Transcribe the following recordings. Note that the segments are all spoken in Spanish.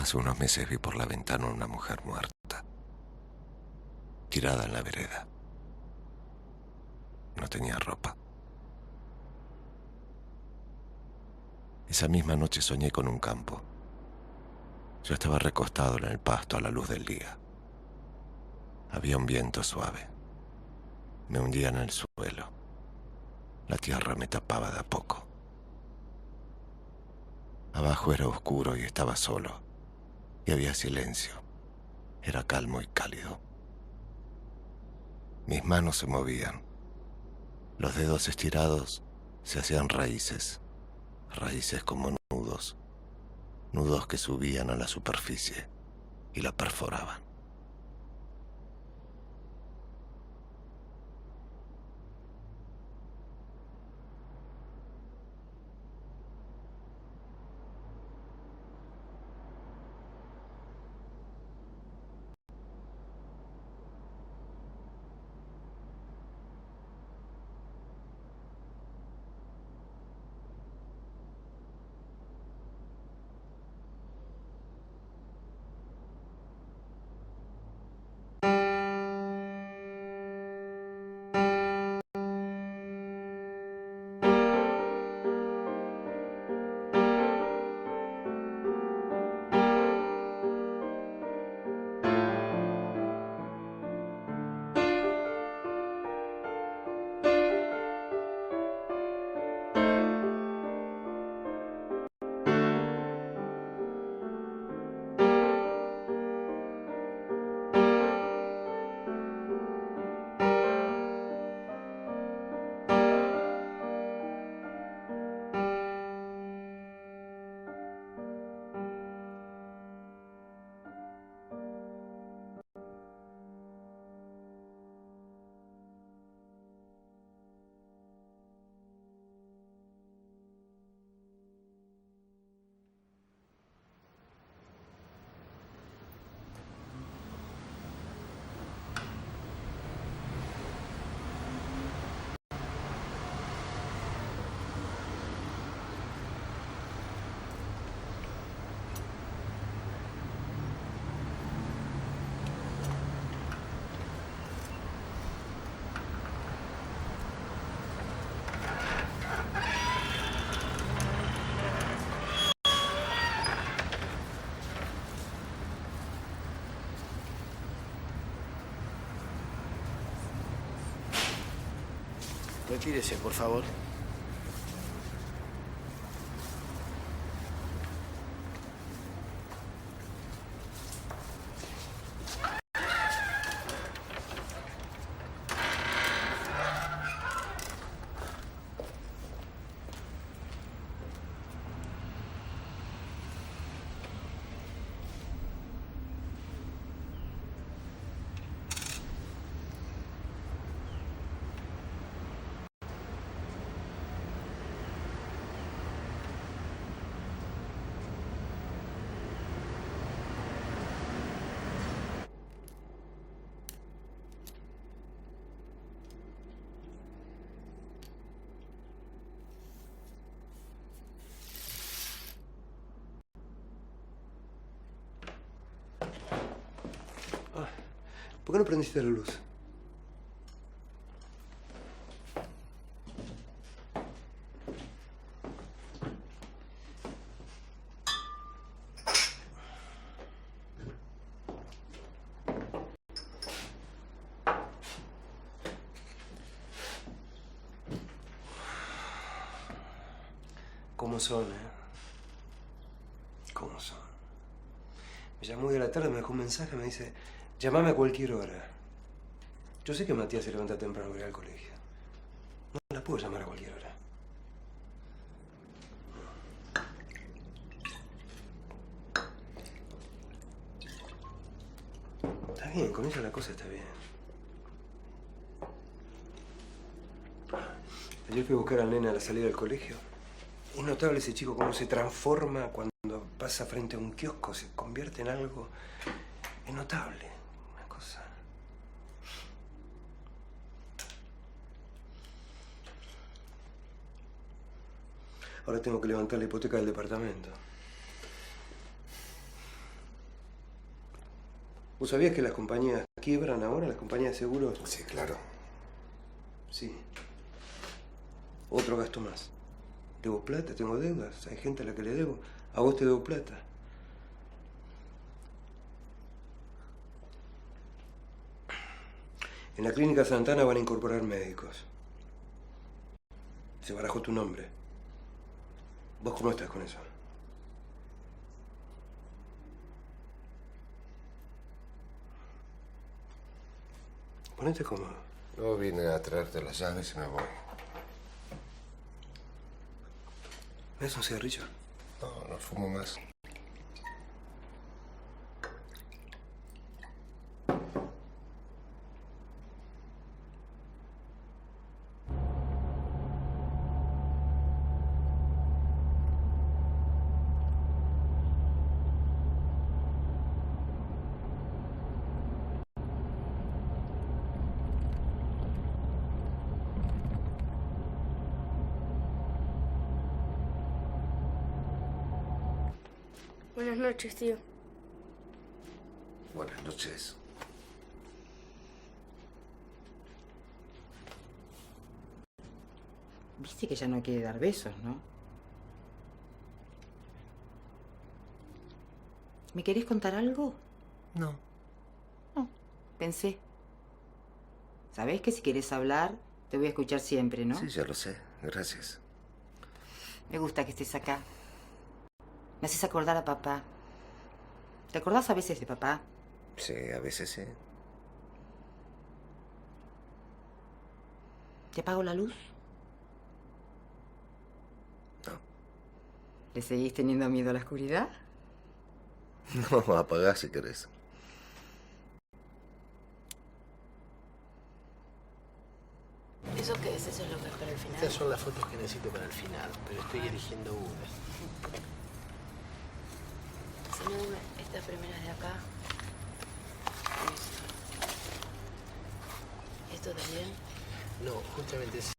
Hace unos meses vi por la ventana una mujer muerta, tirada en la vereda. No tenía ropa. Esa misma noche soñé con un campo. Yo estaba recostado en el pasto a la luz del día. Había un viento suave. Me hundía en el suelo. La tierra me tapaba de a poco. Abajo era oscuro y estaba solo. Y había silencio. Era calmo y cálido. Mis manos se movían. Los dedos estirados se hacían raíces. Raíces como nudos. Nudos que subían a la superficie y la perforaban. Retírese, por favor. ¿Por qué no prendiste la luz? ¿Cómo son, ¿Cómo son? Me llamó hoy a la tarde, me dejó un mensaje, me dice, llámame a cualquier hora. Yo sé que Matías se levanta temprano para ir al colegio. No la puedo llamar a cualquier hora. Está bien, con ella la cosa está bien. Ayer fui a buscar al nene a la salida del colegio. Es notable ese chico cómo se transforma cuando pasa frente a un kiosco, se convierte en algo. Es notable, una cosa. Ahora tengo que levantar la hipoteca del departamento. ¿Vos sabías que las compañías quiebran ahora, las compañías de seguros? Sí, claro. Sí. Otro gasto más. Debo plata, tengo deudas, hay gente a la que le debo. A vos te debo plata. En la clínica Santana van a incorporar médicos. Se barajó tu nombre. ¿Vos cómo estás con eso? Ponete cómodo. Yo vine a traerte las llaves y me voy. ¿Me das un cigarrillo? No, no fumo más. Buenas noches, tío. Buenas noches. Viste que ya no quiere dar besos, ¿no? ¿Me querés contar algo? No. No, pensé. Sabés que si querés hablar, te voy a escuchar siempre, ¿no? Sí, ya lo sé. Gracias. Me gusta que estés acá. Me haces acordar a papá. ¿Te acordás a veces de papá? Sí, a veces sí. ¿Te apago la luz? No. ¿Le seguís teniendo miedo a la oscuridad? No, apagá si querés. ¿Eso qué es? ¿Eso es lo que es para el final? Estas son las fotos que necesito para el final, pero estoy eligiendo una. Si no, dime, estas primeras de acá. ¿Esto también? No, justamente es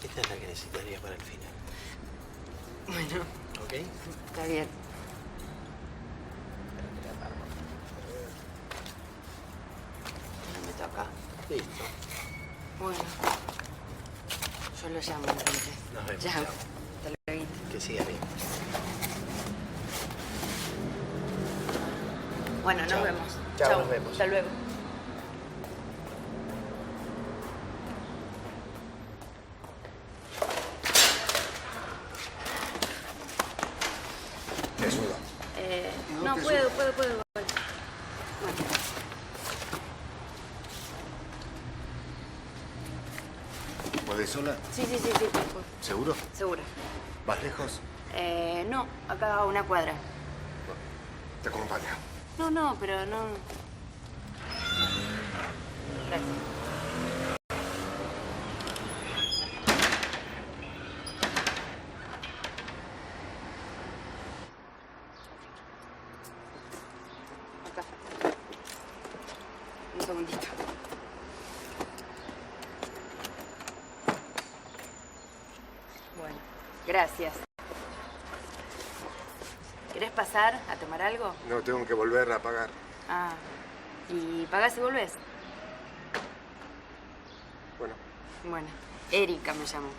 esta es la que necesitaría para el final. Bueno, ¿Ok? está bien. Lo meto acá. Listo. Bueno. Yo lo llamo entonces. Nos vemos. Chao. Chao. Hasta luego. Que siga bien. Bueno, Chao. nos vemos. Chao, nos vemos. Hasta luego. ¿Te ayudo? No, te puedo. ¿Puedes sola? Sí. ¿Seguro? Seguro. ¿Vas lejos? No, acá a una cuadra. Te acompaño. No, pero no. Gracias. Acá. Un segundito. Bueno, gracias. ¿Querés pasar a tomar algo? No, tengo que volver a pagar. Ah, ¿y pagás y volvés? Bueno. Bueno, Erika me llamó.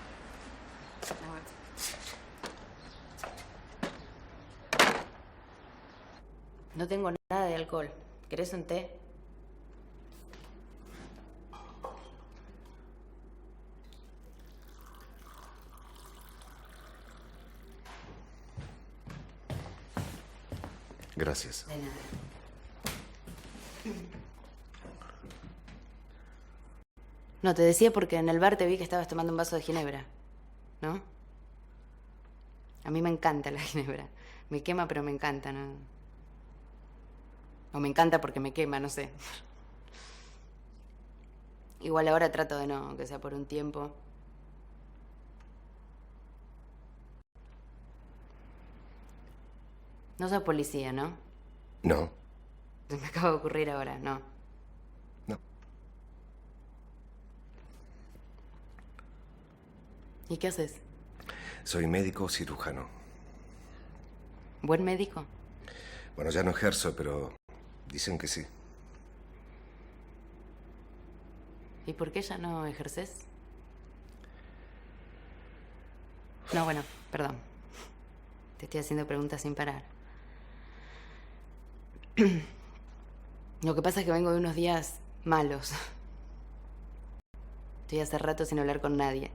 Nos vemos. No tengo nada de alcohol. ¿Querés un té? Gracias. De nada. No, te decía porque en el bar te vi que estabas tomando un vaso de ginebra, ¿no? A mí me encanta la ginebra. Me quema, pero me encanta, ¿no? O me encanta porque me quema, no sé. Igual ahora trato de no, que sea por un tiempo. No sos policía, ¿no? No. Se me acaba de ocurrir ahora, no. No. ¿Y qué haces? Soy médico cirujano. ¿Buen médico? Bueno, ya no ejerzo, pero dicen que sí. ¿Y por qué ya no ejerces? No, bueno, perdón. Te estoy haciendo preguntas sin parar. Lo que pasa es que vengo de unos días malos. Estoy hace rato sin hablar con nadie.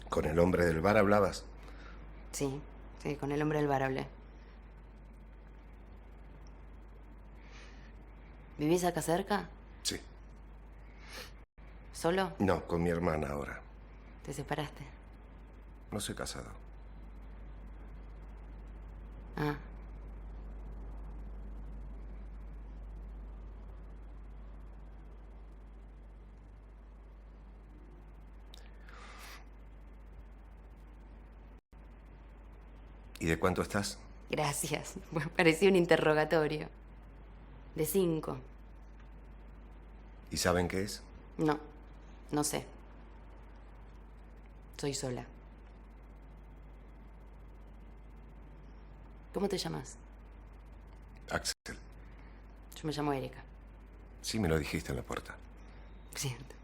¿Con el hombre del bar hablabas? Sí, con el hombre del bar hablé. ¿Vivís acá cerca? Sí. ¿Solo? No, con mi hermana ahora. ¿Te separaste? No soy casado. Ah. ¿Y de cuánto estás? Gracias. Parecía un interrogatorio. De 5. ¿Y saben qué es? No, no sé. Soy sola. ¿Cómo te llamas? Axel. Yo me llamo Erika. Sí, me lo dijiste en la puerta. Cierto.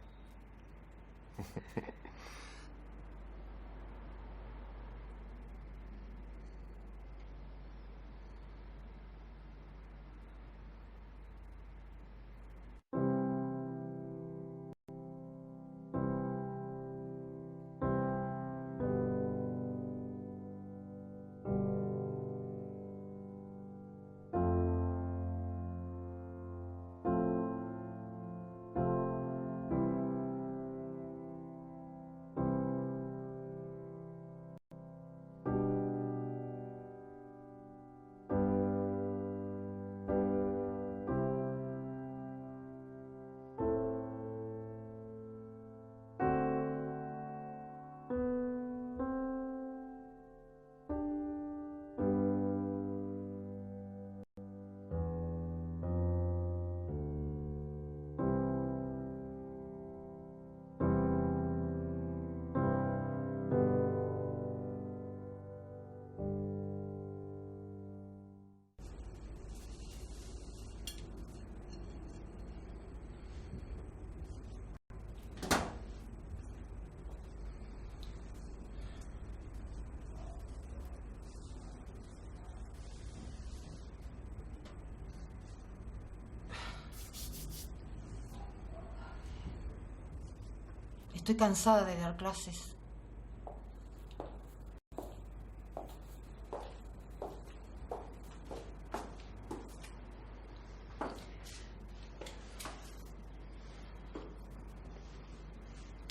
Estoy cansada de dar clases.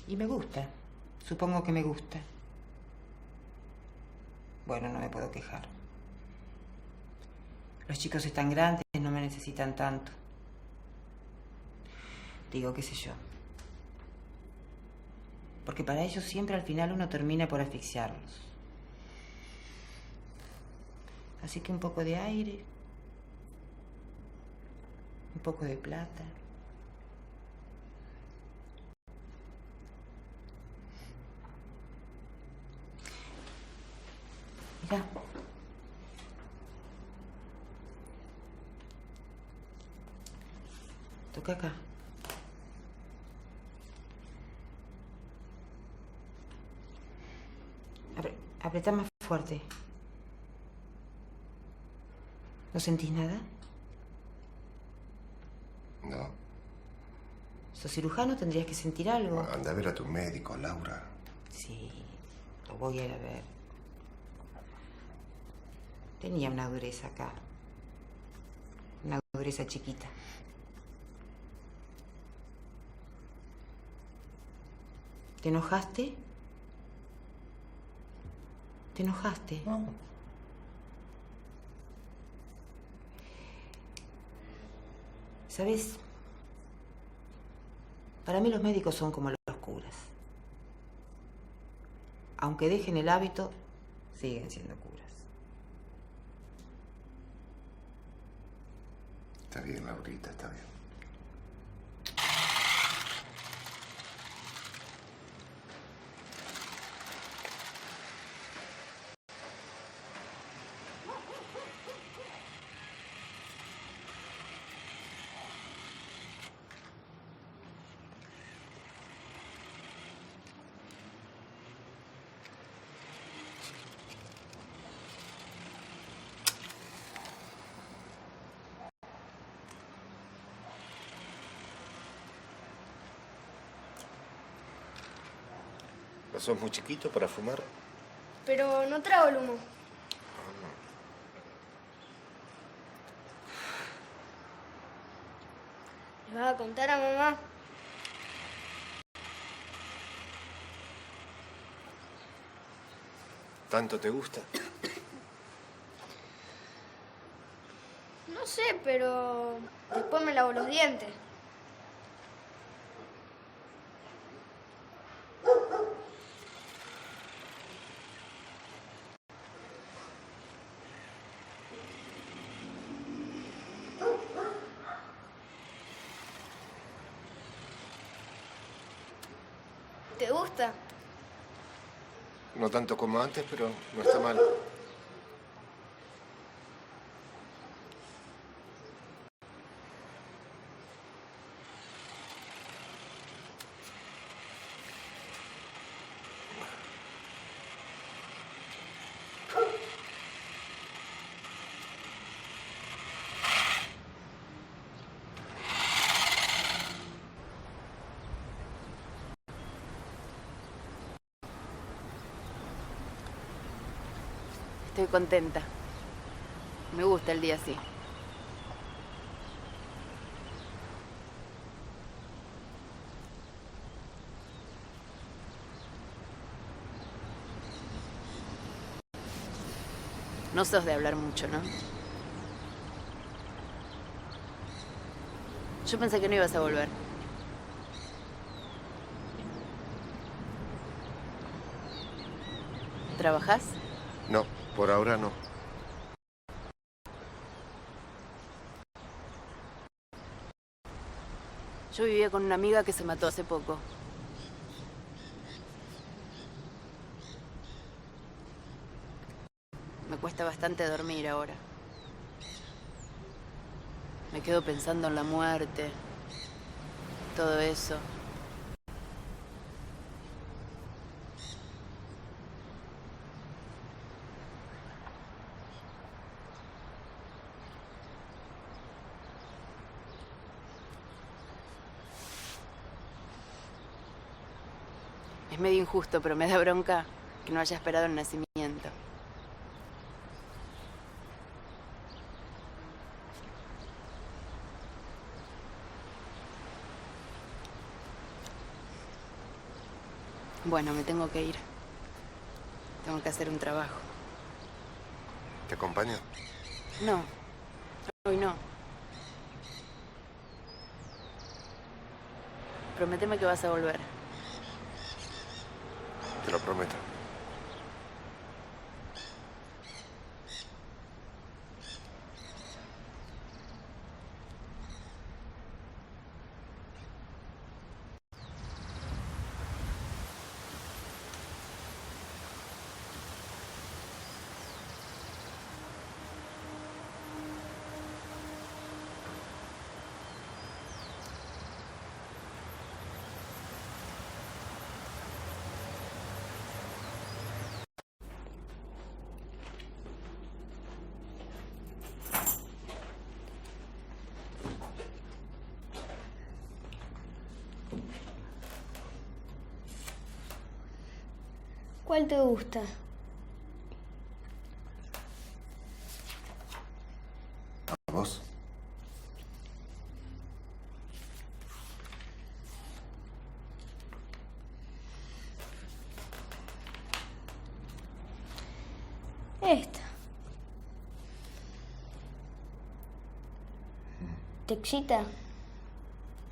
Y me gusta. Supongo que me gusta. Bueno, no me puedo quejar. Los chicos están grandes, no me necesitan tanto. Digo, qué sé yo. Porque para ellos siempre al final uno termina por asfixiarlos. Así que un poco de aire, un poco de plata. Mira. Toca acá. Apretá más fuerte. ¿No sentís nada? No. Sos cirujano, tendrías que sentir algo. Anda a ver a tu médico, Laura. Sí, lo voy a ir a ver. Tenía una dureza acá. Una dureza chiquita. ¿Te enojaste? ¿Te enojaste? No. ¿Sabes? Para mí los médicos son como los curas. Aunque dejen el hábito, siguen siendo curas. Está bien, Laurita, está bien. ¿No sos muy chiquito para fumar? Pero no trago el humo. ¿Le vas a contar a mamá? ¿Tanto te gusta? No sé, pero después me lavo los dientes. ¿Te gusta? No tanto como antes, pero no está mal. Estoy contenta. Me gusta el día así. No sos de hablar mucho, ¿no? Yo pensé que no ibas a volver. ¿Trabajás? No, por ahora no. Yo vivía con una amiga que se mató hace poco. Me cuesta bastante dormir ahora. Me quedo pensando en la muerte, todo eso. Es medio injusto, pero me da bronca que no haya esperado el nacimiento. Bueno, me tengo que ir. Tengo que hacer un trabajo. ¿Te acompaño? No, hoy no. Prométeme que vas a volver. Te lo prometo. ¿Cuál te gusta? ¿A vos? Esta. ¿Te excita?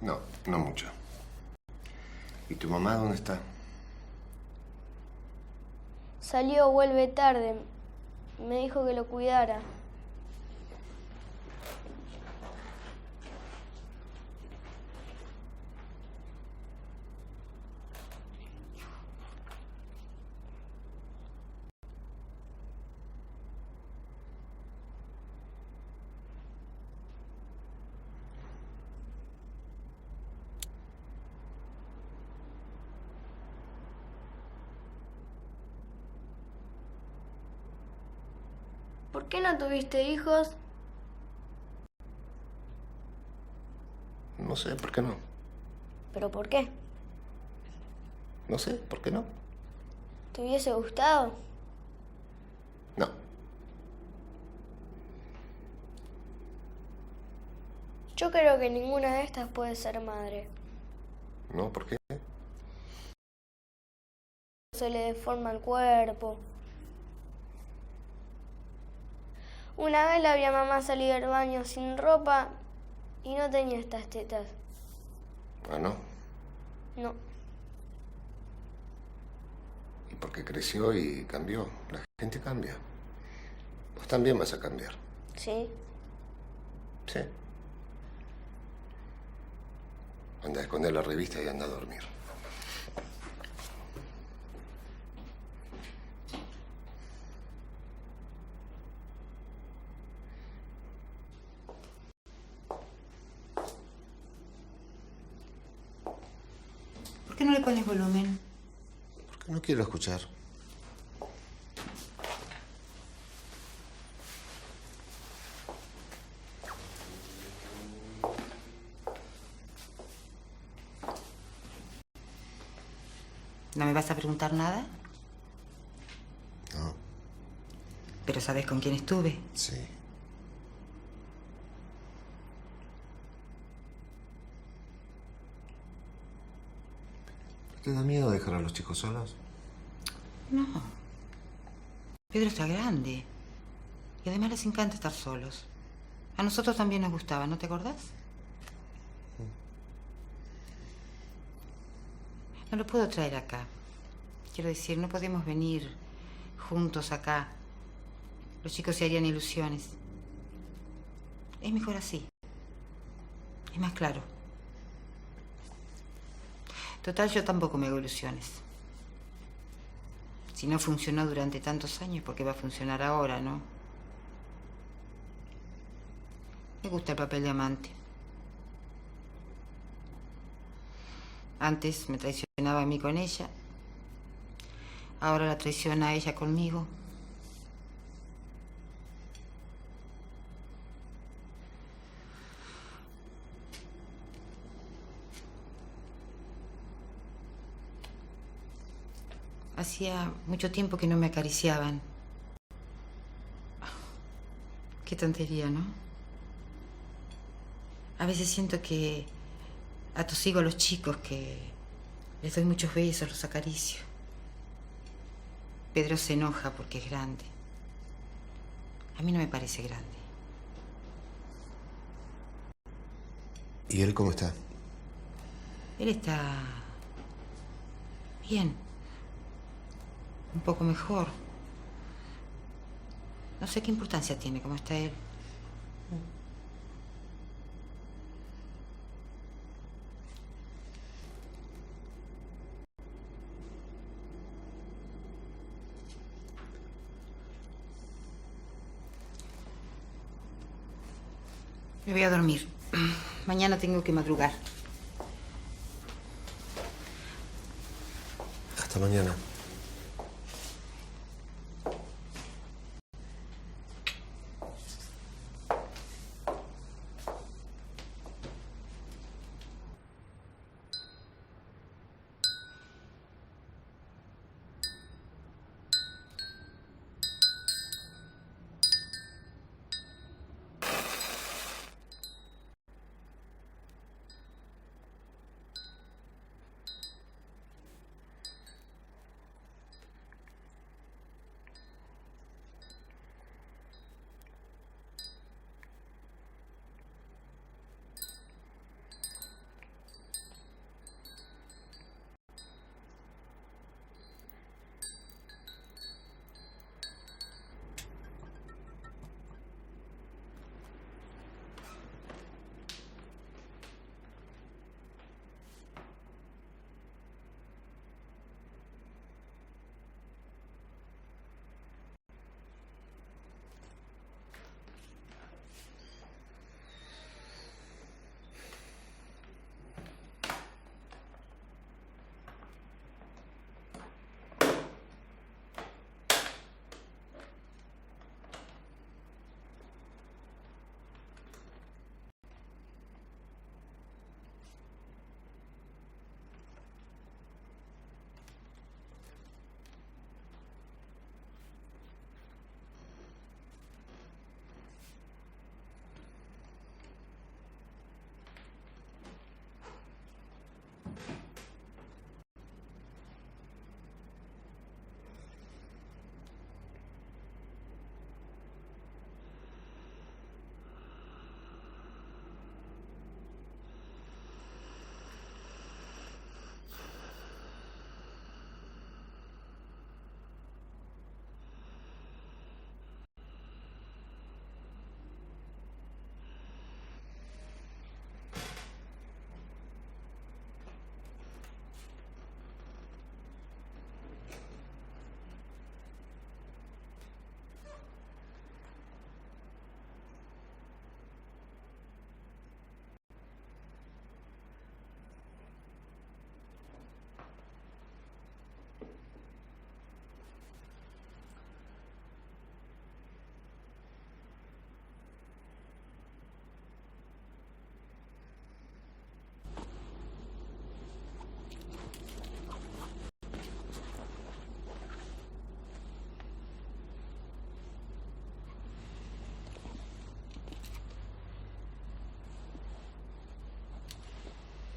No, no mucho. ¿Y tu mamá dónde está? Salió, vuelve tarde. Me dijo que lo cuidara. ¿Por qué no tuviste hijos? No sé, ¿por qué no? ¿Pero por qué? No sé, ¿por qué no? ¿Te hubiese gustado? No. Yo creo que ninguna de estas puede ser madre. ¿No? ¿Por qué? Se le deforma el cuerpo. Una vez la vi a mamá salir del baño sin ropa y no tenía estas tetas. Ah, no. No. Y porque creció y cambió. La gente cambia. Vos también vas a cambiar. ¿Sí? Sí. Anda a esconder la revista y anda a dormir. ¿Por qué no le pones volumen? Porque no quiero escuchar. ¿No me vas a preguntar nada? No. Pero sabes con quién estuve. Sí. ¿Te da miedo dejar a los chicos solos? No. Pedro está grande. Y además les encanta estar solos. A nosotros también nos gustaba, ¿no te acordás? No lo puedo traer acá. Quiero decir, no podemos venir juntos acá. Los chicos se harían ilusiones. Es mejor así. Es más claro. Total, yo tampoco me hago ilusiones. Si no funcionó durante tantos años, ¿por qué va a funcionar ahora, no? Me gusta el papel de amante. Antes me traicionaba a mí con ella. Ahora la traiciona a ella conmigo. Hacía mucho tiempo que no me acariciaban. Qué tontería, ¿no? A veces siento que atosigo a los chicos, que les doy muchos besos, los acaricio. Pedro se enoja porque es grande. A mí no me parece grande. ¿Y él cómo está? Él está bien. Un poco mejor. No sé qué importancia tiene cómo está él. Me voy a dormir. Mañana tengo que madrugar. Hasta mañana.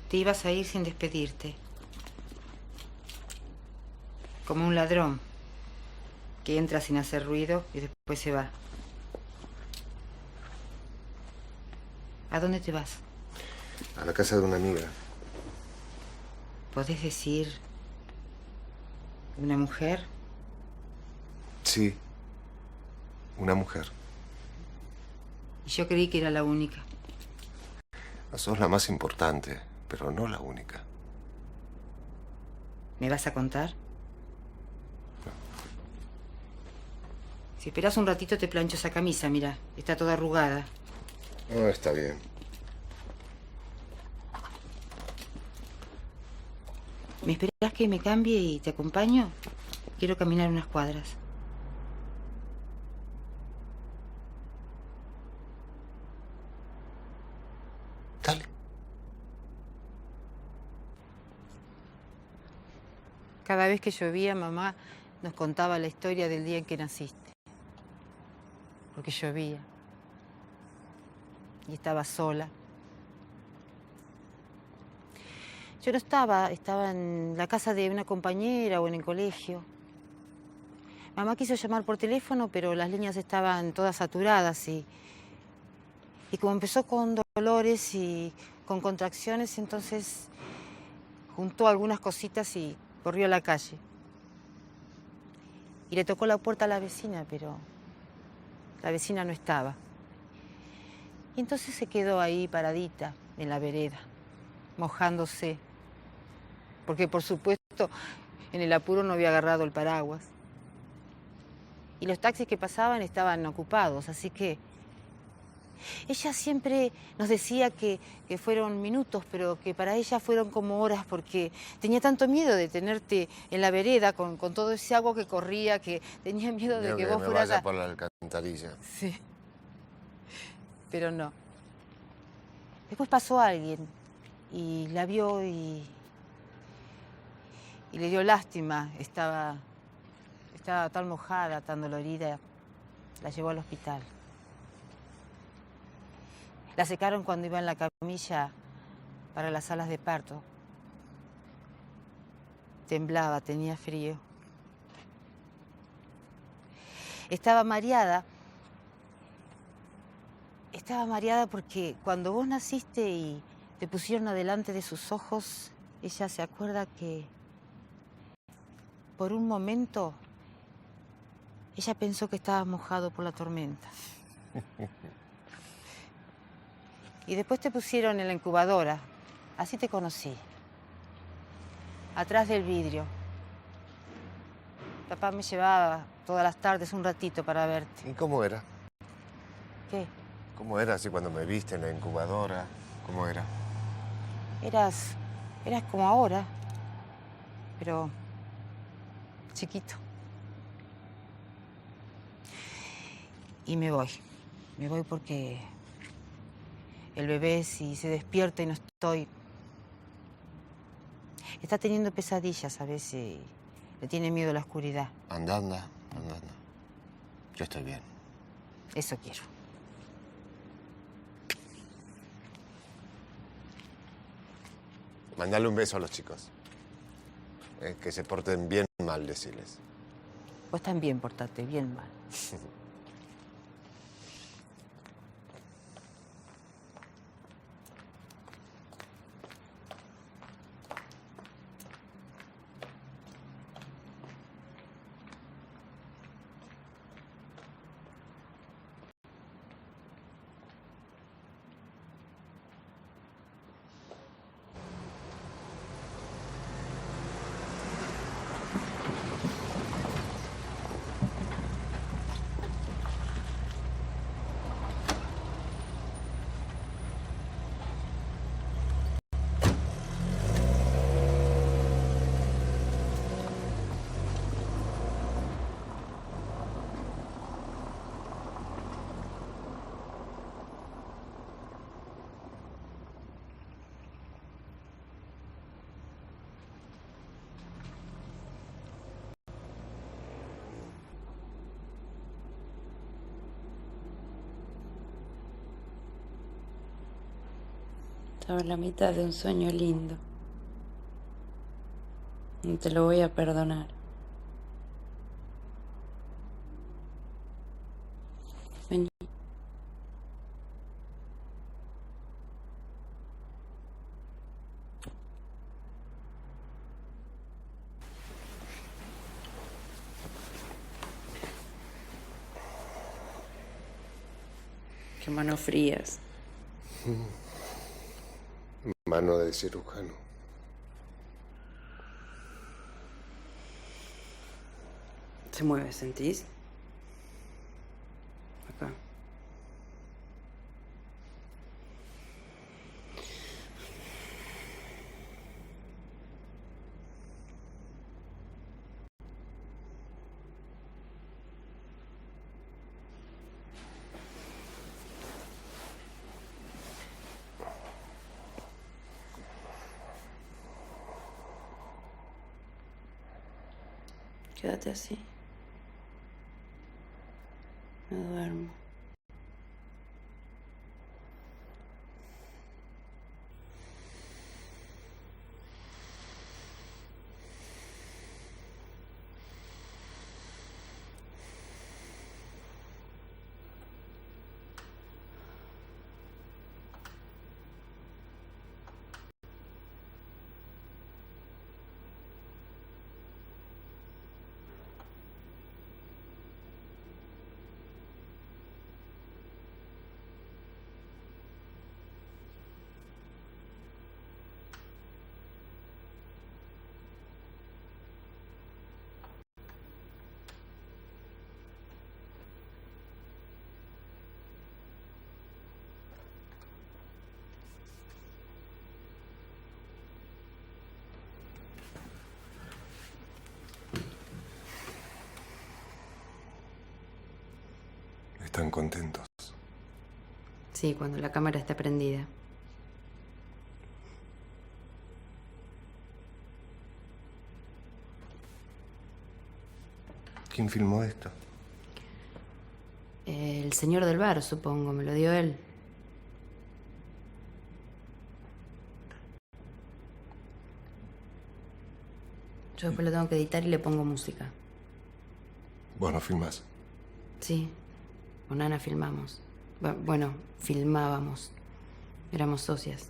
Te ibas a ir sin despedirte. Como un ladrón que entra sin hacer ruido y después se va. ¿A dónde te vas? A la casa de una amiga. ¿Podés decir una mujer? Sí, una mujer. Y yo creí que era la única. Sos la más importante, pero no la única. ¿Me vas a contar? Si esperas un ratito te plancho esa camisa, mira. Está toda arrugada. No, está bien. ¿Me esperas que me cambie y te acompaño? Quiero caminar unas cuadras. Dale. Cada vez que llovía, mamá nos contaba la historia del día en que naciste. Porque llovía. Y estaba sola. Yo no estaba en la casa de una compañera o en el colegio. Mamá quiso llamar por teléfono, pero las líneas estaban todas saturadas y como empezó con dolores y con contracciones, entonces juntó algunas cositas y corrió a la calle. Y le tocó la puerta a la vecina, pero la vecina no estaba. Y entonces se quedó ahí paradita en la vereda, mojándose. Porque, por supuesto, en el apuro no había agarrado el paraguas. Y los taxis que pasaban estaban ocupados, así que ella siempre nos decía que fueron minutos, pero que para ella fueron como horas, porque tenía tanto miedo de tenerte en la vereda con todo ese agua que corría, que tenía miedo de que vos fueras vaya por la alcantarilla. Sí, pero no. Después pasó alguien y la vio y le dio lástima. Estaba tan mojada, tan dolorida. La llevó al hospital. La secaron cuando iba en la camilla para las salas de parto. Temblaba, tenía frío. Estaba mareada. Estaba mareada porque cuando vos naciste y te pusieron adelante de sus ojos, ella se acuerda que por un momento ella pensó que estaba mojado por la tormenta. Y después te pusieron en la incubadora. Así te conocí. Atrás del vidrio. Papá me llevaba todas las tardes un ratito para verte. ¿Y cómo era? ¿Qué? ¿Cómo era así cuando me viste en la incubadora? ¿Cómo era? Eras como ahora, pero chiquito. Y me voy porque el bebé, si se despierta y no estoy, está teniendo pesadillas a veces, le tiene miedo a la oscuridad. Anda. Yo estoy bien. Eso quiero. Mandale un beso a los chicos. Que se porten bien mal, decirles. Vos también portate bien mal. Estaba en la mitad de un sueño lindo. No te lo voy a perdonar. Vení. Qué manos frías. Mano de cirujano. Se mueve, ¿sentís? Acá. Quédate así. Me duermo. ¿Están contentos? Sí, cuando la cámara está prendida. ¿Quién filmó esto? El señor del bar, supongo, me lo dio él. Yo después lo tengo que editar y le pongo música. ¿Vos no filmás? Sí, con Ana filmamos. Bueno, filmábamos. Éramos socias.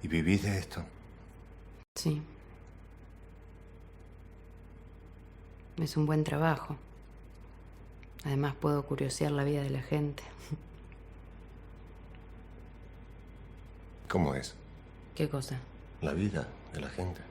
¿Y vivís de esto? Sí. Es un buen trabajo. Además puedo curiosear la vida de la gente. ¿Cómo es? ¿Qué cosa? La vida de la gente.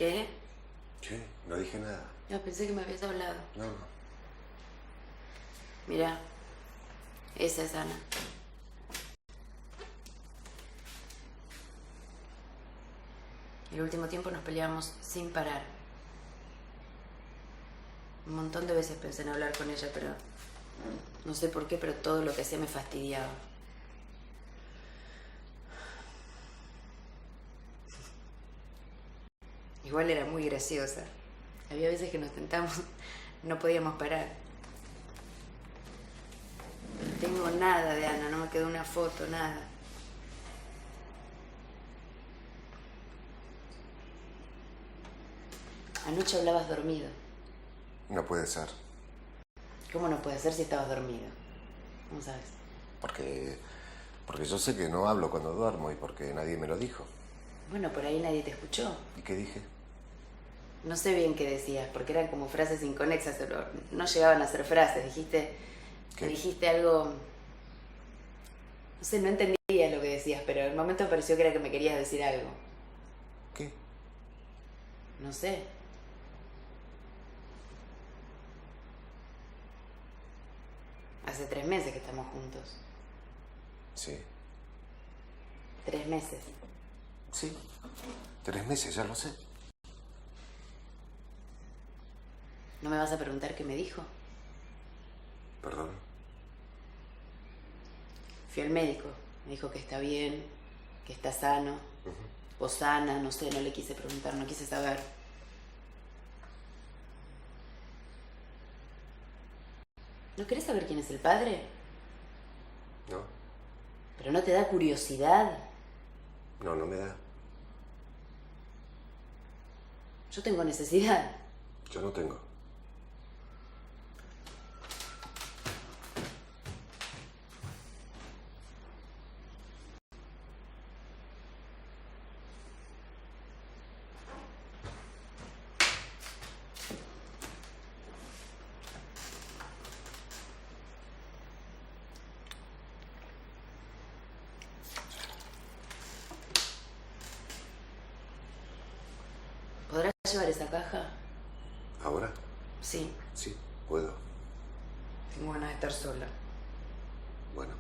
¿Qué? ¿Qué? No dije nada. No, pensé que me habías hablado. No. Mira, esa es Ana. El último tiempo nos peleamos sin parar. Un montón de veces pensé en hablar con ella, pero no sé por qué, pero todo lo que hacía me fastidiaba. Igual era muy graciosa. Había veces que nos tentamos, no podíamos parar. No tengo nada de Ana, no me quedó una foto, nada. Anoche hablabas dormido. No puede ser. ¿Cómo no puede ser si estabas dormido? ¿Cómo sabes? Porque yo sé que no hablo cuando duermo y porque nadie me lo dijo. Bueno, por ahí nadie te escuchó. ¿Y qué dije? No sé bien qué decías, porque eran como frases inconexas, pero no llegaban a ser frases. Dijiste algo... No sé, no entendías lo que decías, pero en el momento me pareció que era que me querías decir algo. ¿Qué? No sé. Hace 3 meses que estamos juntos. Sí. 3 meses. Sí. 3 meses, ya lo sé. ¿No me vas a preguntar qué me dijo? Perdón. Fui al médico. Me dijo que está bien, que está sano. O sana, no sé, no le quise preguntar, no quise saber. ¿No querés saber quién es el padre? No. ¿Pero no te da curiosidad? No, no me da. Yo tengo necesidad. Yo no tengo. ¿Podrás llevar esa caja? ¿Ahora? Sí, Sí, puedo. tengo ganas de estar sola. Bueno.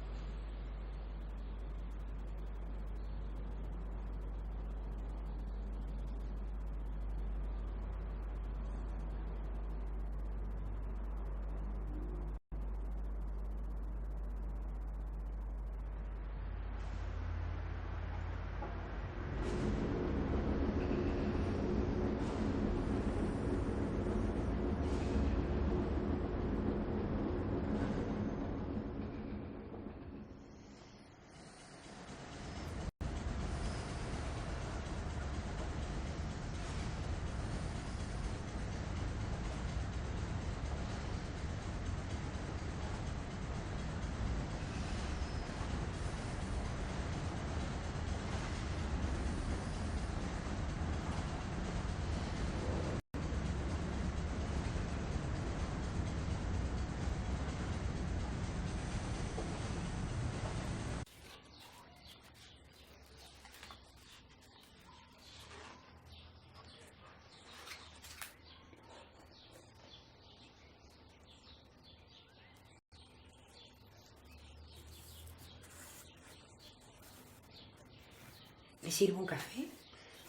¿Me sirvo un café?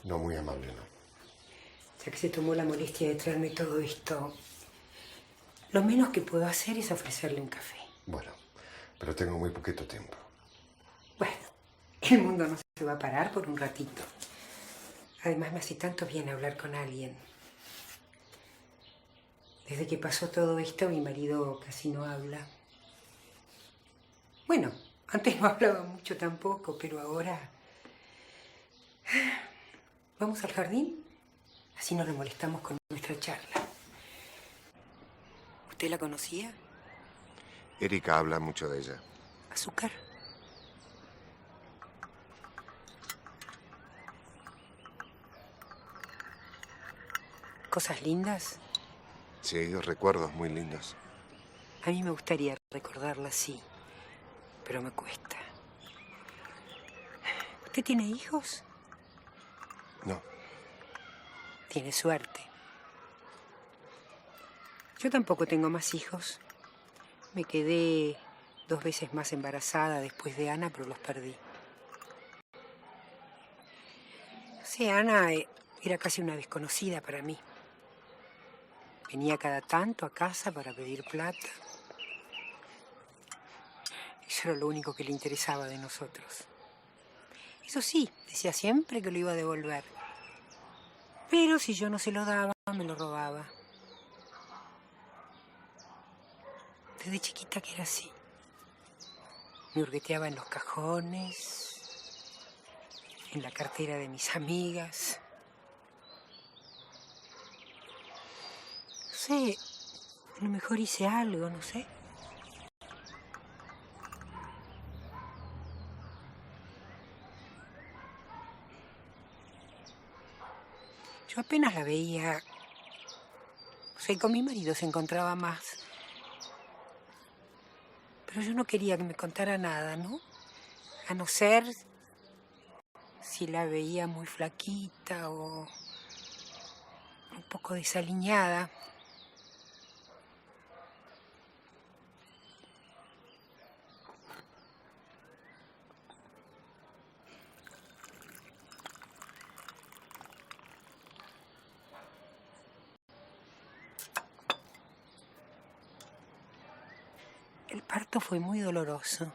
No, muy amable, no. Ya que se tomó la molestia de traerme todo esto, lo menos que puedo hacer es ofrecerle un café. Bueno, pero tengo muy poquito tiempo. Bueno, el mundo no se va a parar por un ratito. Además, me hace tanto bien hablar con alguien. Desde que pasó todo esto, mi marido casi no habla. Bueno, antes no hablaba mucho tampoco, pero ahora... ¿Vamos al jardín? Así no lo molestamos con nuestra charla. ¿Usted la conocía? Erika habla mucho de ella. ¿Azúcar? ¿Cosas lindas? Sí, recuerdos muy lindos. A mí me gustaría recordarla así, pero me cuesta. ¿Usted tiene hijos? No. tiene suerte. Yo tampoco tengo más hijos. Me quedé 2 veces más embarazada después de Ana, pero los perdí. Sí, Ana era casi una desconocida para mí. Venía cada tanto a casa para pedir plata. Eso era lo único que le interesaba de nosotros. Eso sí, decía siempre que lo iba a devolver. Pero si yo no se lo daba, me lo robaba. Desde chiquita que era así. Me hurgueteaba en los cajones, en la cartera de mis amigas. No sé, a lo mejor hice algo, no sé. Yo apenas la veía. O sea, con mi marido se encontraba más. Pero yo no quería que me contara nada, ¿no? A no ser si la veía muy flaquita o un poco desaliñada. El parto fue muy doloroso.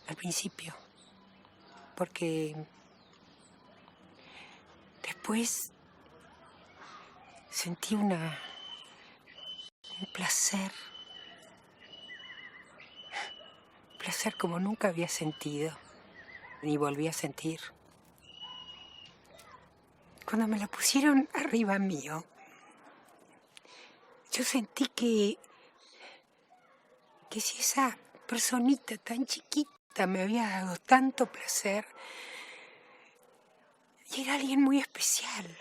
Al principio. Porque después sentí un placer. Un placer como nunca había sentido. Ni volví a sentir. Cuando me la pusieron arriba mío, yo sentí que si esa personita tan chiquita me había dado tanto placer, y era alguien muy especial.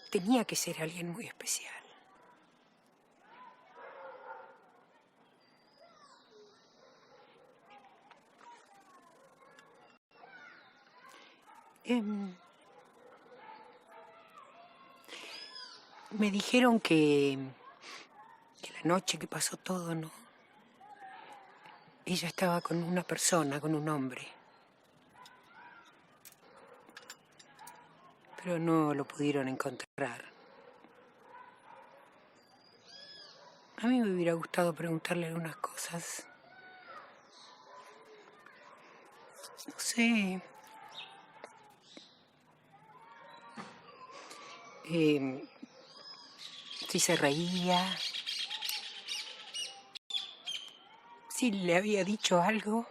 Tenía que ser alguien muy especial. Me dijeron que la noche que pasó todo, ¿no? Ella estaba con una persona, con un hombre. Pero no lo pudieron encontrar. A mí me hubiera gustado preguntarle algunas cosas. No sé. Si se reía, si le había dicho algo.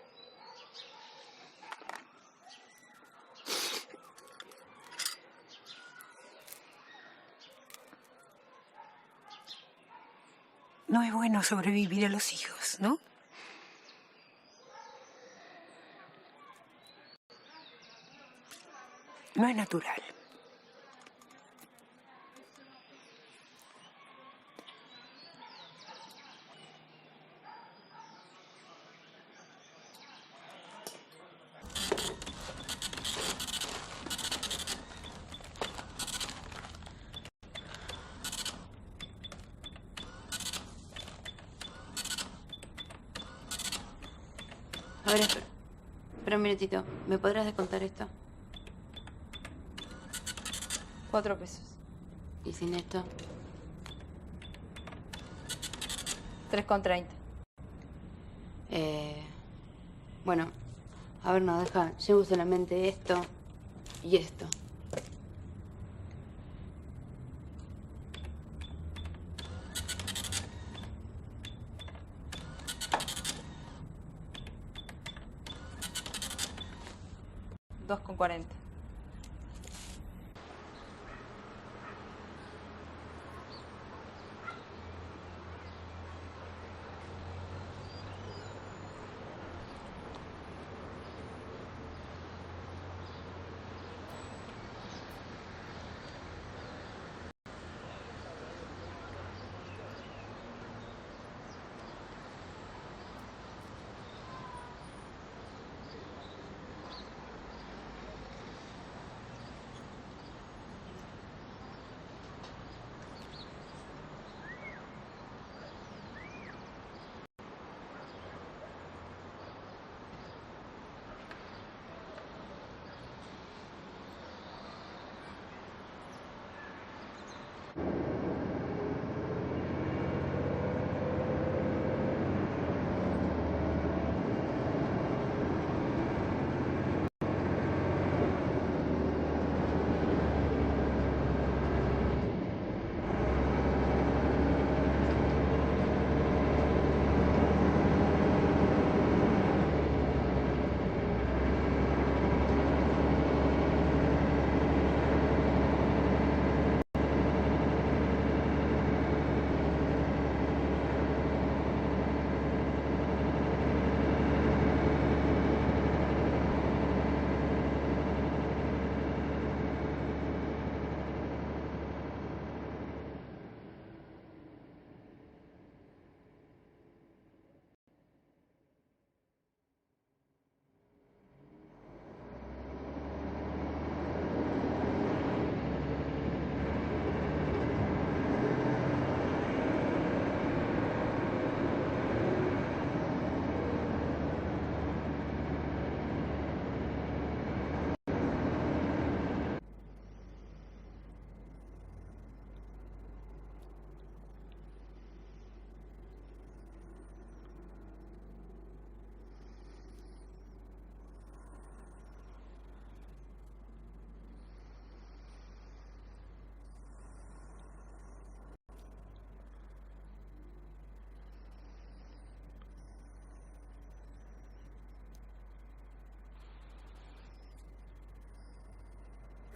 No es bueno sobrevivir a los hijos, ¿no? No es natural. A ver, espera un minutito. ¿Me podrás descontar esto? 4 pesos. ¿Y sin esto? 3,30. Bueno, a ver, no, deja. Llevo solamente esto y esto. $2,40.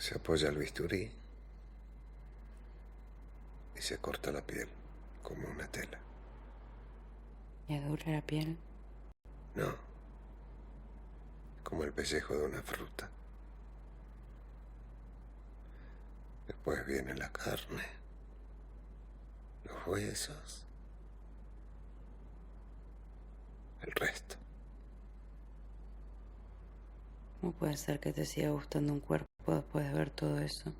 Se apoya el bisturí y se corta la piel como una tela. ¿Y dura la piel? No, como el pellejo de una fruta. Después viene la carne, los huesos, el resto. ¿Cómo puede ser que te siga gustando un cuerpo después de ver todo eso?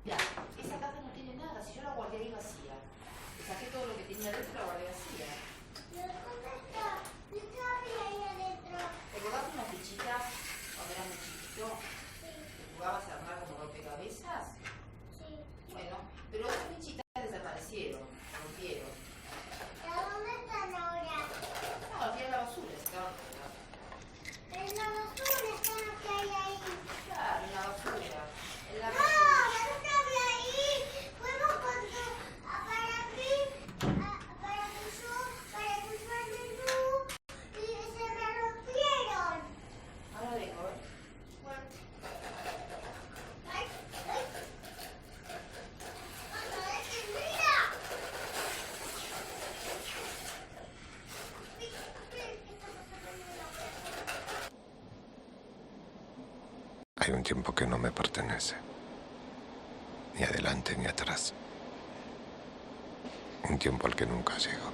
Mira, esa caja no tiene nada, si yo la guardé ahí vacía. Saqué todo lo que tenía dentro y la guardé vacía. ¿Recordás una fichita cuando eras muy chiquito? ¿Que jugabas a armar como rompecabezas? Sí. Bueno, pero esas fichitas desaparecieron, se rompieron. ¿Dónde están ahora? No, las tiré a la basura, se estaban regaladas. En la basura están los que hay ahí. Claro, en la basura. En la No, basura. no estaba ahí. Fuimos para que yo menú y se me rompieron. Ahora vengo, ¿eh? Bueno. Ay, ay. Mamá, mira. Hay un tiempo que no me pertenece, ni adelante ni atrás. Un tiempo al que nunca llego.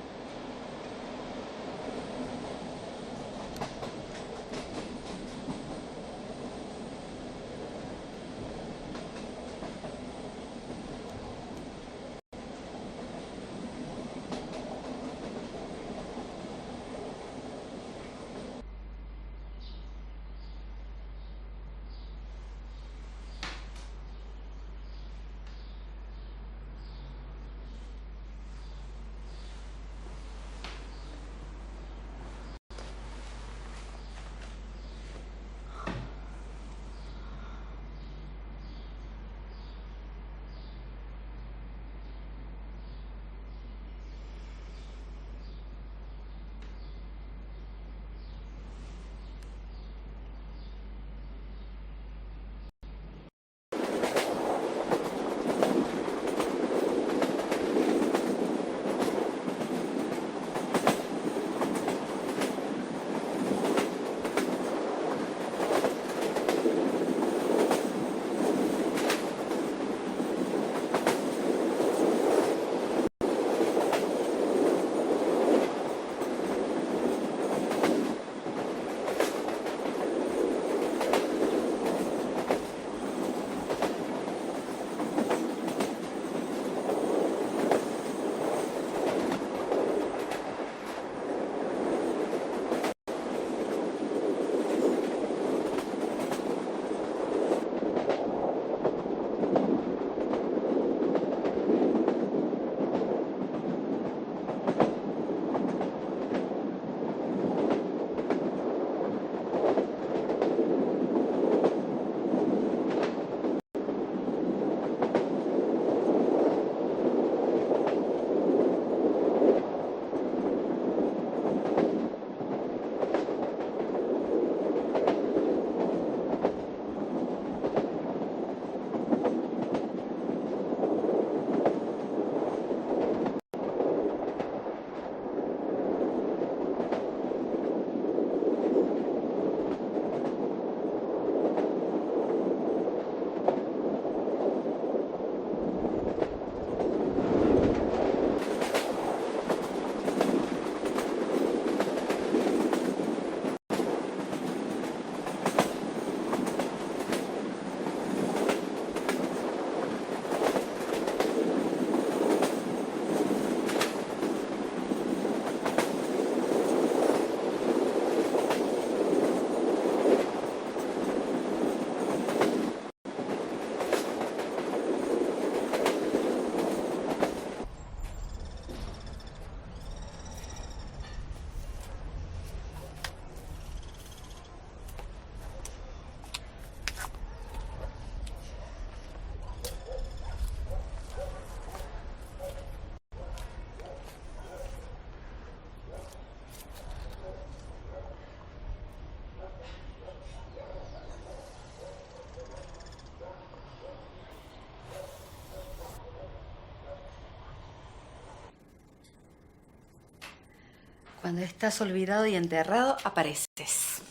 cuando estás olvidado y enterrado, apareces.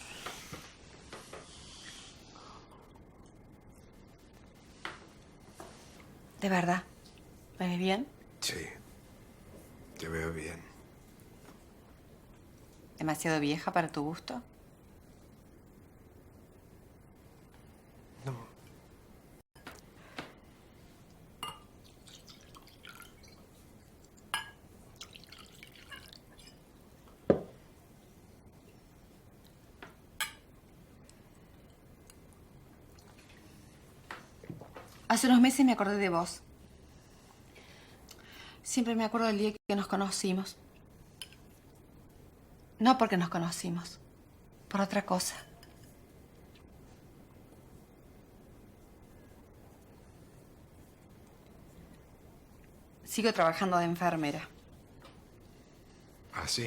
¿De verdad? ¿Me ves bien? Sí, te veo bien. ¿Demasiado vieja para tu gusto? No. Hace unos meses me acordé de vos. Siempre me acuerdo del día que nos conocimos. No porque nos conocimos, por otra cosa. Sigo trabajando de enfermera. ¿Ah, sí?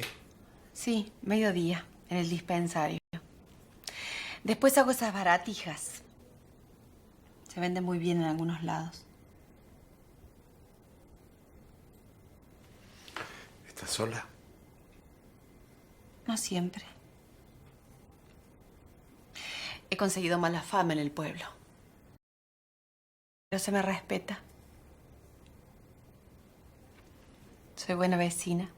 Sí, mediodía, en el dispensario. Después hago esas baratijas. Se venden muy bien en algunos lados. ¿Estás sola? No siempre. He conseguido mala fama en el pueblo. Pero se me respeta. Soy buena vecina.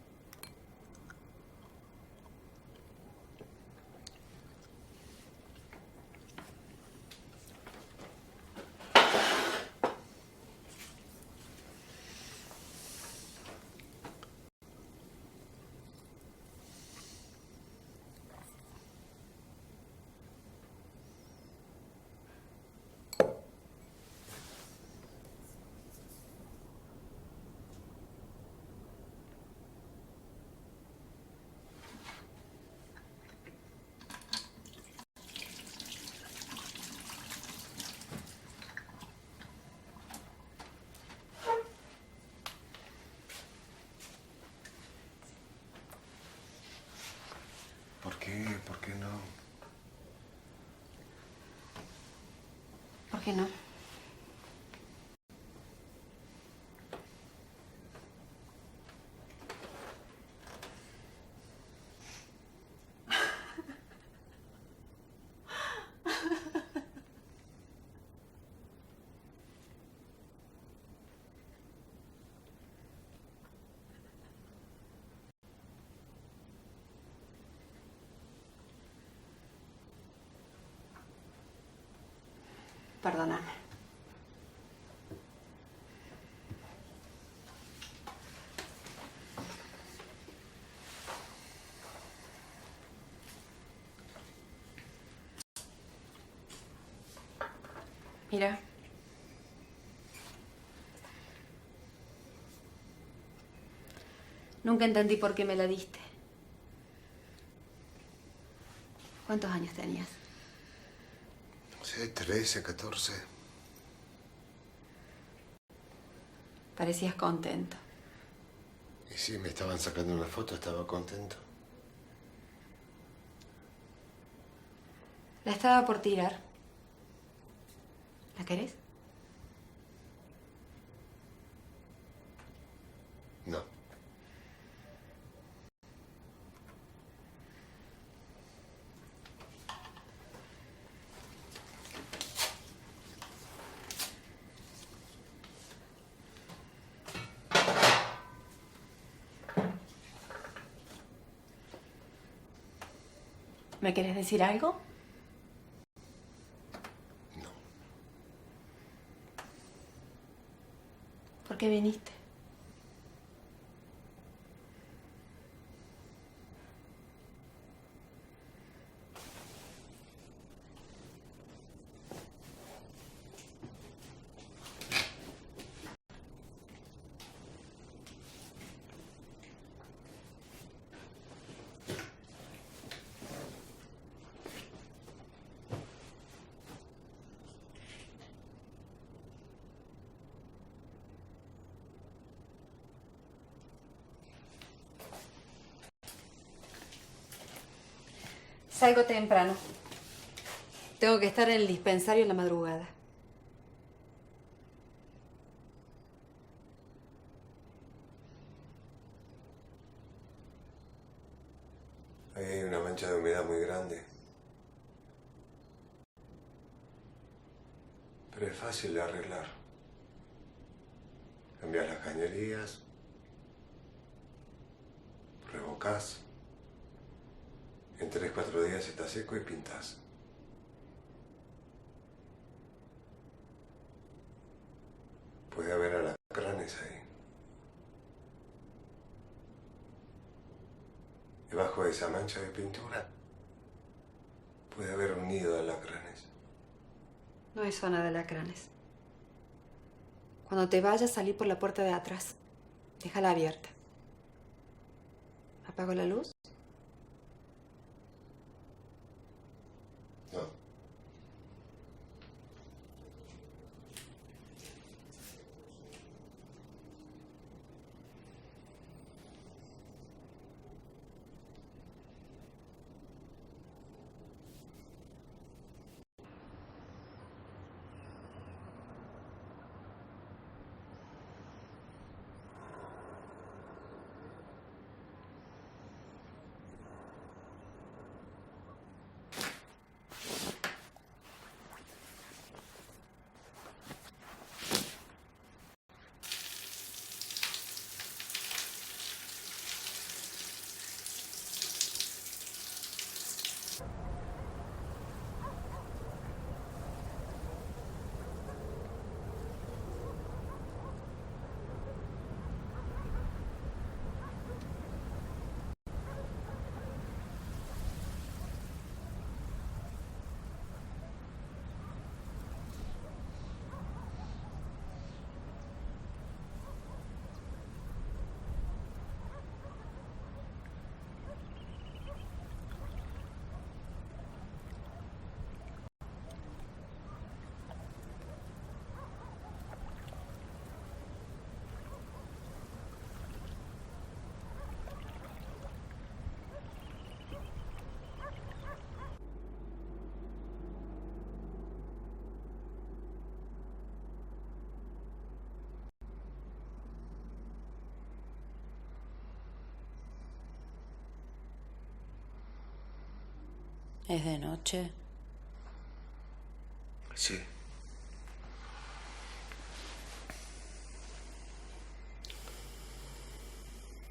¿Por qué? ¿Por qué no? ¿Por qué no? Perdóname. Mira. Nunca entendí por qué me la diste. ¿Cuántos años tenías? No sé, 13, 14. Parecías contento. Y sí, me estaban sacando una foto, estaba contento. La estaba por tirar. ¿La querés? No. ¿Me querés decir algo? No. ¿Por qué viniste? Salgo temprano. Tengo que estar en el dispensario en la madrugada. Ahí hay una mancha de humedad muy grande. Pero es fácil de arreglar. Cambiás las cañerías, revocás. En 3-4 días está seco y pintás. Puede haber alacranes ahí. Debajo de esa mancha de pintura puede haber un nido de alacranes. No hay zona de alacranes. Cuando te vayas, salí por la puerta de atrás. Déjala abierta. ¿Apago la luz? No. ¿Es de noche? Sí.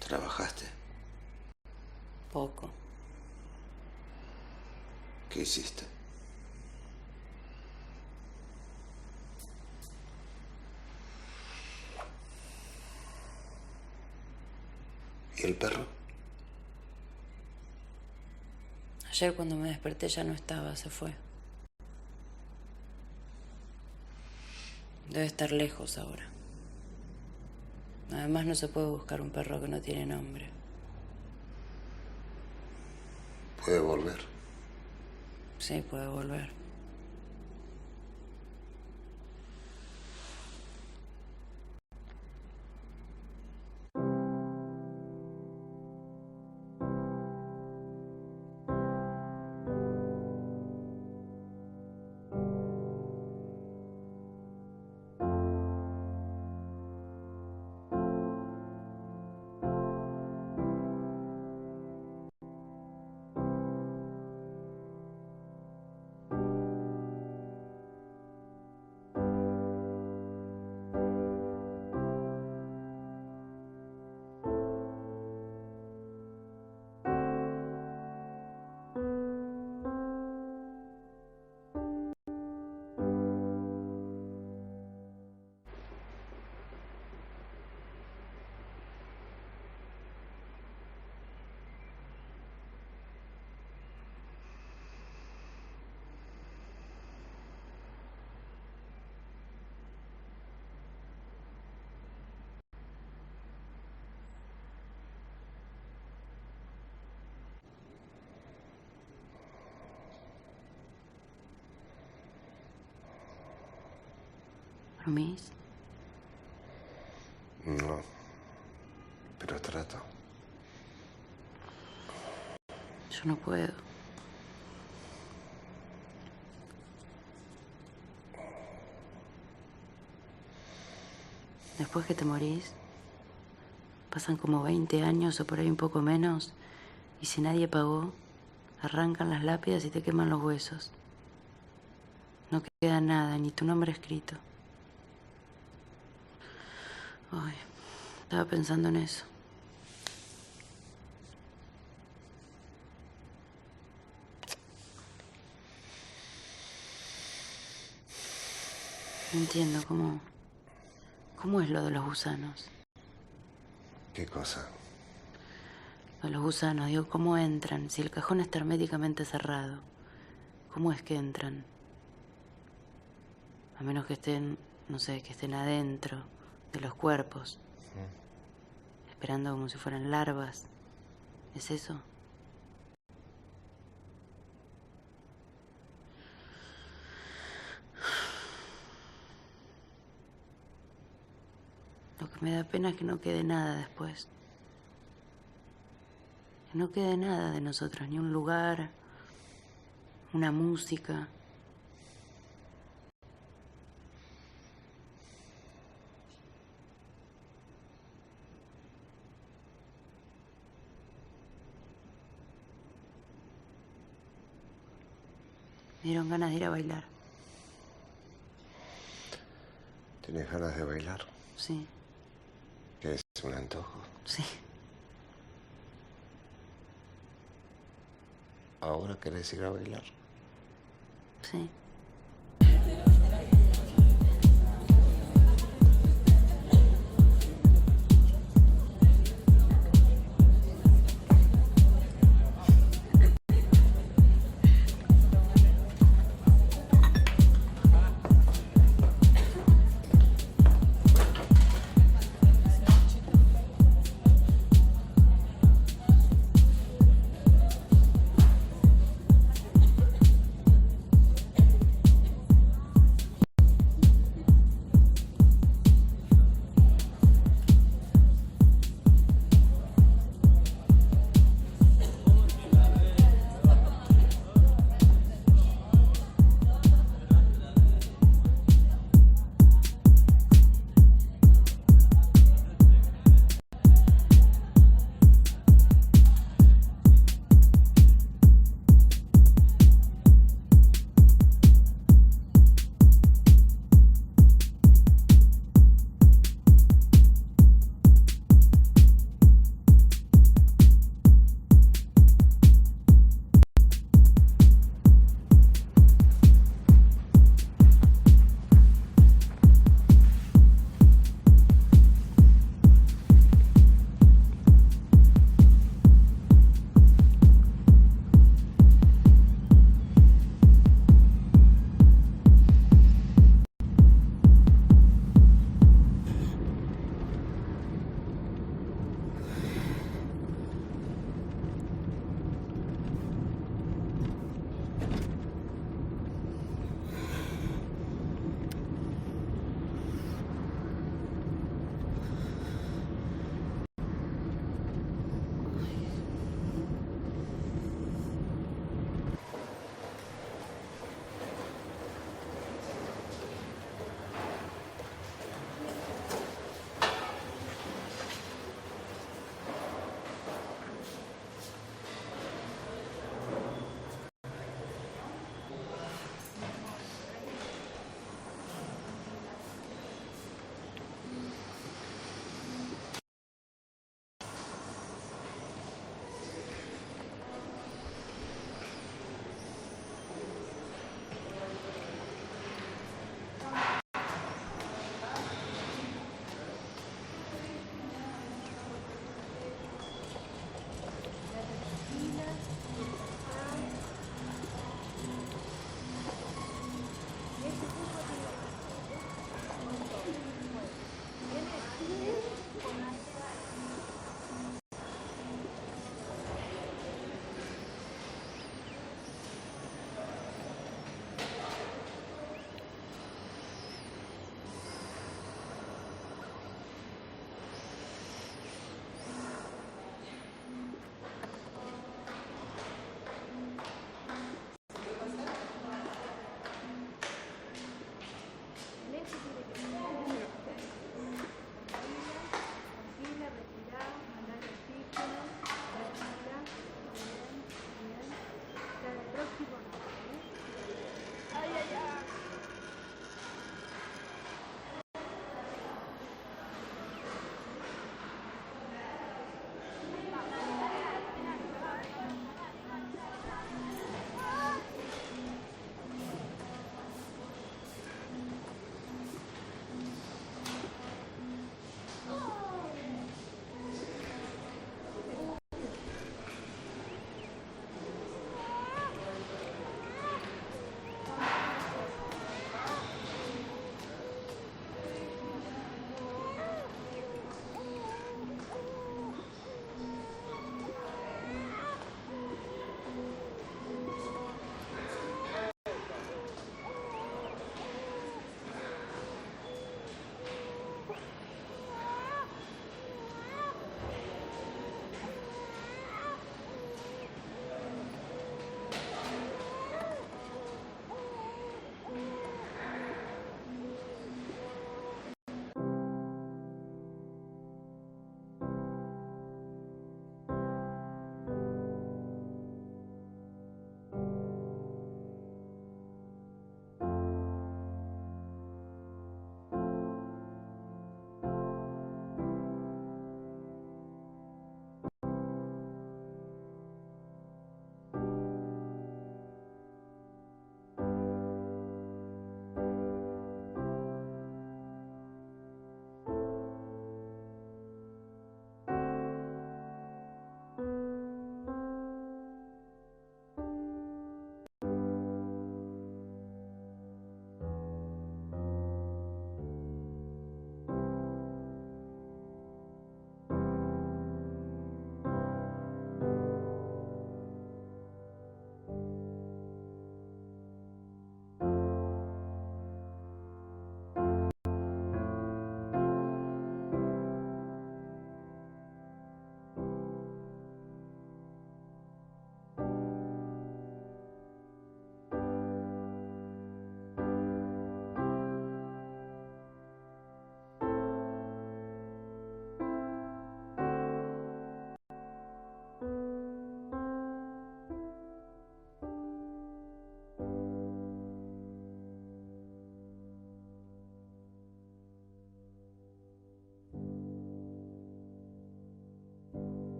¿Trabajaste? Poco. ¿Qué hiciste? ¿Y el perro? Ayer cuando me desperté ya no estaba, se fue. Debe estar lejos ahora. Además no se puede buscar un perro que no tiene nombre. ¿Puede volver? Sí, puede volver. ¿Dormís? No, pero trato. Yo no puedo. Después que te morís, pasan como 20 años o por ahí un poco menos, Y si nadie pagó, arrancan las lápidas y te queman los huesos. No queda nada, ni tu nombre escrito. Ay, estaba pensando en eso. No entiendo cómo es lo de los gusanos. ¿Qué cosa? Lo de los gusanos, digo, ¿cómo entran? Si el cajón está herméticamente cerrado, ¿cómo es que entran? A menos que estén, no sé, que estén adentro de los cuerpos, esperando como si fueran larvas. ¿Es eso? Lo que me da pena es que no quede nada después. Que no quede nada de nosotros, ni un lugar, una música. Me dieron ganas de ir a bailar. ¿Tienes ganas de bailar? Sí, ¿Qué es un antojo? sí. ¿Ahora querés ir a bailar? Sí.